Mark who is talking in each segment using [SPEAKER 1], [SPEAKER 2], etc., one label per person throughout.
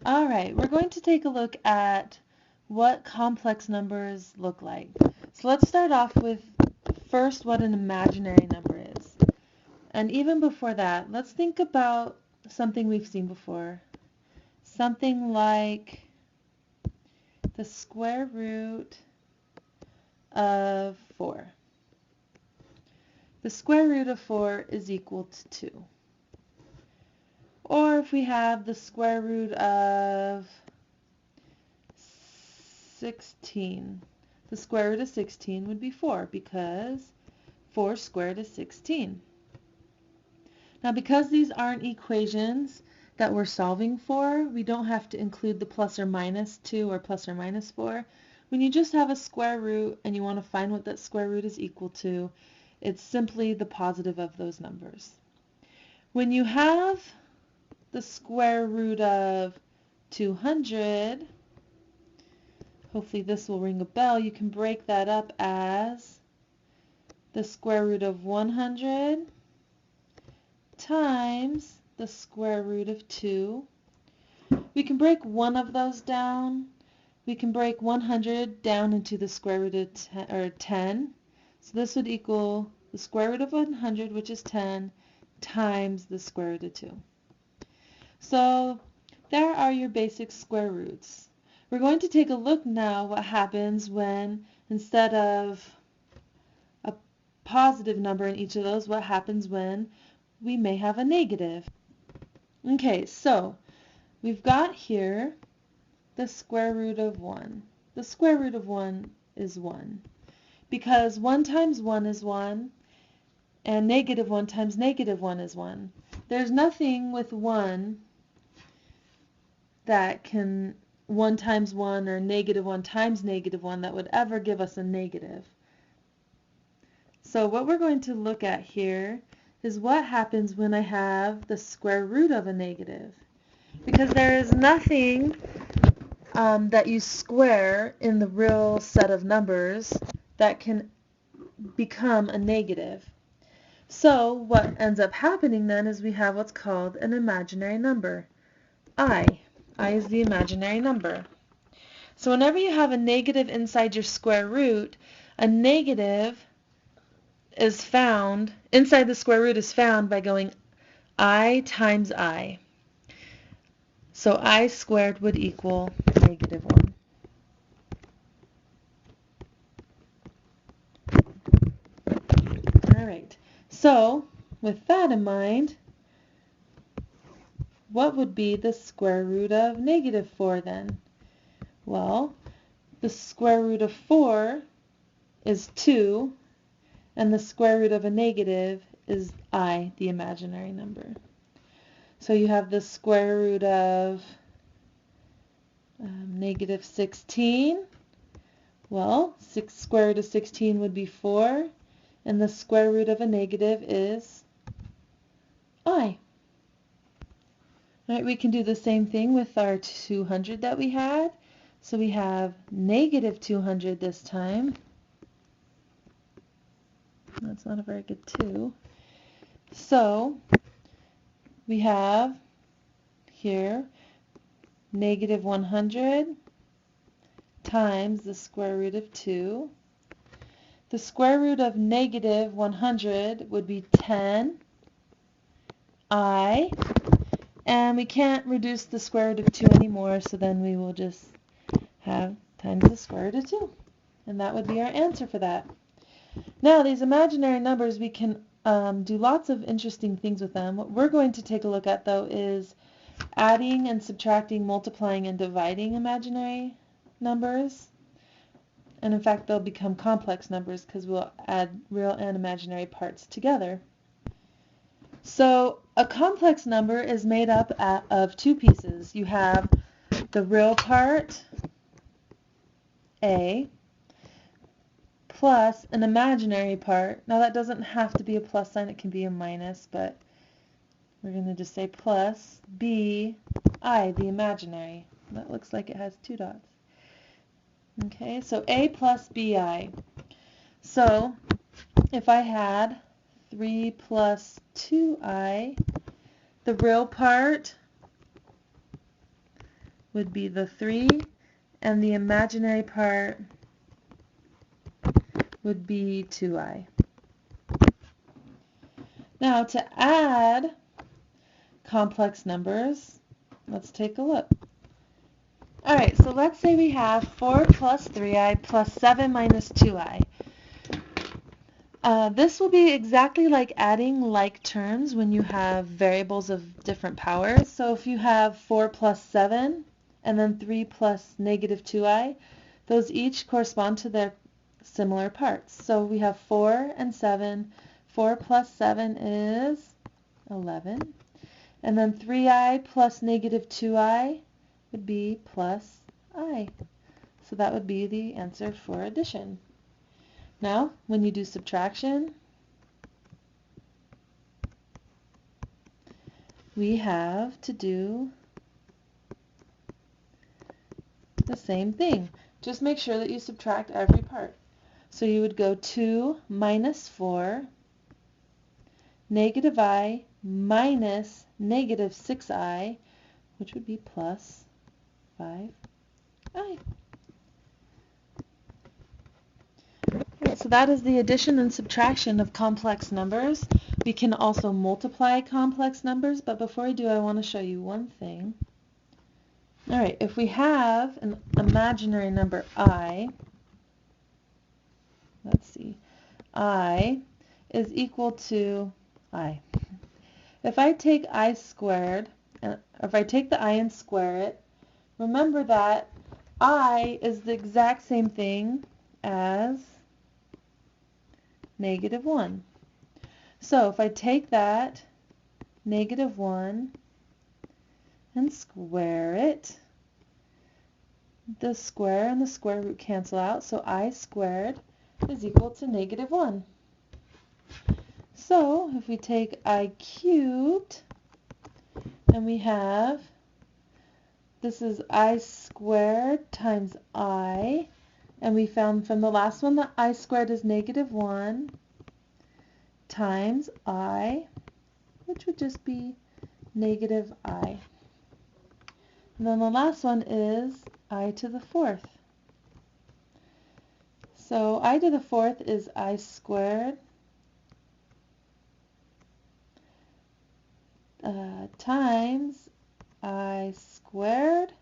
[SPEAKER 1] All right, we're going to take a look at what complex numbers look like. So let's start off with first what an imaginary number is. And even before that, let's think about something we've seen before. Something like the square root of 4. The square root of 4 is equal to 2. Or if we have the square root of 16, the square root of 16 would be 4 because 4 squared is 16. Now because these aren't equations that we're solving for, we don't have to include the plus or minus 2 or plus or minus 4. When you just have a square root and you want to find what that square root is equal to, it's simply the positive of those numbers. When you have the square root of 200, hopefully this will ring a bell, you can break that up as the square root of 100 times the square root of 2. We can break one of those down. We can break 100 down into the square root of 10. So this would equal the square root of 100, which is 10, times the square root of 2. So there are your basic square roots. We're going to take a look now what happens when instead of a positive number in each of those, what happens when we may have a negative. Okay, so we've got here the square root of 1. The square root of 1 is 1 because 1 times 1 is 1 and negative 1 times negative 1 is 1. There's nothing with 1 that can 1 times 1 or negative 1 times negative 1 that would ever give us a negative. So what we're going to look at here is what happens when I have the square root of a negative. Because there is nothing that you square in the real set of numbers that can become a negative. So what ends up happening then is we have what's called an imaginary number, I. I is the imaginary number. So whenever you have a negative inside your square root, a negative is found, inside the square root is found by going I times I. So I squared would equal negative 1. Alright, so with that in mind, what would be the square root of negative 4 then? Well, the square root of 4 is 2, and the square root of a negative is I, the imaginary number. So you have the square root of negative 16. Well, square root of 16 would be 4, and the square root of a negative is I. Right, we can do the same thing with our 200 that we had. So we have negative 200 this time. That's not a very good 2. So we have here negative 100 times the square root of 2. The square root of negative 100 would be 10. I. And we can't reduce the square root of 2 anymore, so then we will just have times the square root of 2. And that would be our answer for that. Now, these imaginary numbers, we can do lots of interesting things with them. What we're going to take a look at, though, is adding and subtracting, multiplying and dividing imaginary numbers. And in fact, they'll become complex numbers because we'll add real and imaginary parts together. So a complex number is made up of two pieces. You have the real part, A, plus an imaginary part. Now that doesn't have to be a plus sign, it can be a minus, but we're going to just say plus B, I, the imaginary. That looks like it has two dots. Okay, so A plus BI. So if I had 3 plus 2i, the real part would be the 3, and the imaginary part would be 2i. Now to add complex numbers, let's take a look. Alright, so let's say we have 4 plus 3i plus 7 minus 2i. This will be exactly like adding like terms when you have variables of different powers. So if you have 4 plus 7 and then 3 plus negative 2i, those each correspond to their similar parts. So we have 4 and 7. 4 plus 7 is 11. And then 3i plus negative 2i would be plus I. So that would be the answer for addition. Now, when you do subtraction, we have to do the same thing. Just make sure that you subtract every part. So you would go 2 minus 4, negative I minus negative 6i, which would be plus 5i. So that is the addition and subtraction of complex numbers. We can also multiply complex numbers, but before we do, I want to show you one thing. Alright, if we have an imaginary number I, let's see, I is equal to I. If I take I squared, if I take the I and square it, remember that I is the exact same thing as negative 1. So if I take that negative 1 and square it, the square and the square root cancel out, so I squared is equal to negative 1. So if we take I cubed, and we have, this is I squared times I, and we found from the last one that I squared is negative 1 times I, which would just be negative I. And then the last one is I to the 4th. So I to the 4th is I squared times I squared.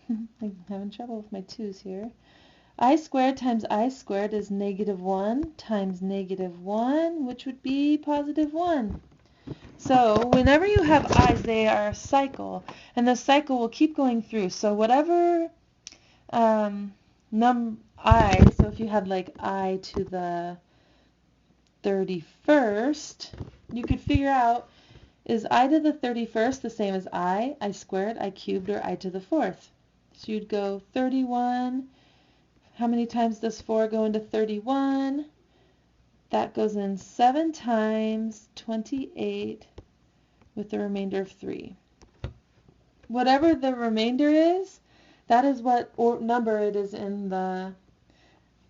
[SPEAKER 1] I'm having trouble with my 2's here. I squared times I squared is negative 1 times negative 1, which would be positive 1. So whenever you have i's, they are a cycle, and the cycle will keep going through. So whatever I, so if you had like I to the 31st, you could figure out, is I to the 31st the same as I squared, I cubed, or I to the 4th? So you'd go 31. How many times does 4 go into 31? That goes in 7 times 28 with the remainder of 3. Whatever the remainder is, that is what number it is in the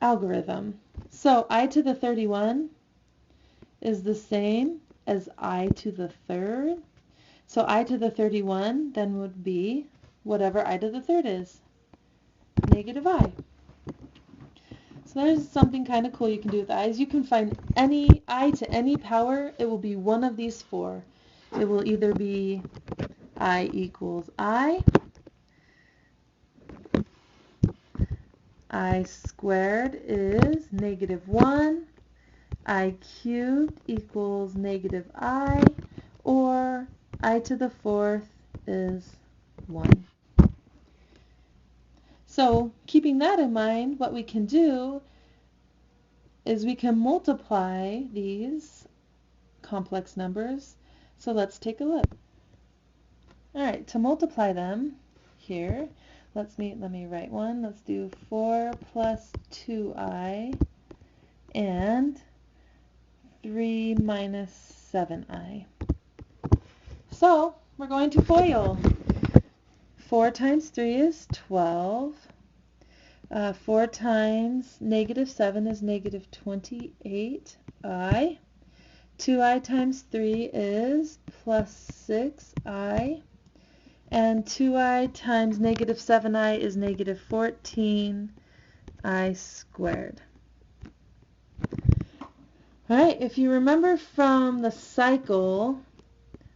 [SPEAKER 1] algorithm. So I to the 31 is the same as I to the 3rd. So I to the 31 then would be whatever I to the 3rd is, negative I. So there's something kind of cool you can do with i's. You can find any I to any power. It will be one of these 4. It will either be I equals I squared is negative 1, I cubed equals negative I, or I to the 4th is 1. So keeping that in mind, what we can do is we can multiply these complex numbers. So let's take a look. Alright, to multiply them here, let me write one. Let's do 4 plus 2i and 3 minus 7i. So we're going to FOIL. 4 times 3 is 12. 4 times negative 7 is negative 28i. 2i times 3 is plus 6i. And 2i times negative 7i is negative 14i squared. Alright, if you remember from the cycle,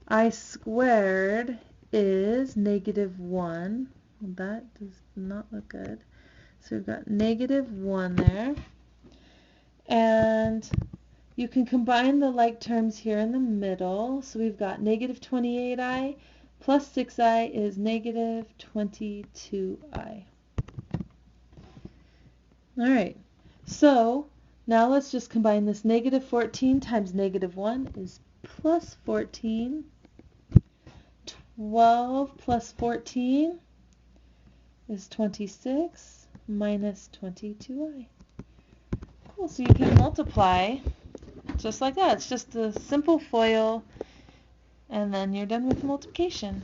[SPEAKER 1] I squared is negative 1. Well, that does not look good. So we've got negative 1 there. And you can combine the like terms here in the middle. So we've got negative 28i plus 6i is negative 22i. Alright, so now let's just combine this. Negative 14 times negative 1 is plus 14. 12 plus 14 is 26 minus 22i. Cool, so you can multiply just like that. It's just a simple FOIL, and then you're done with multiplication.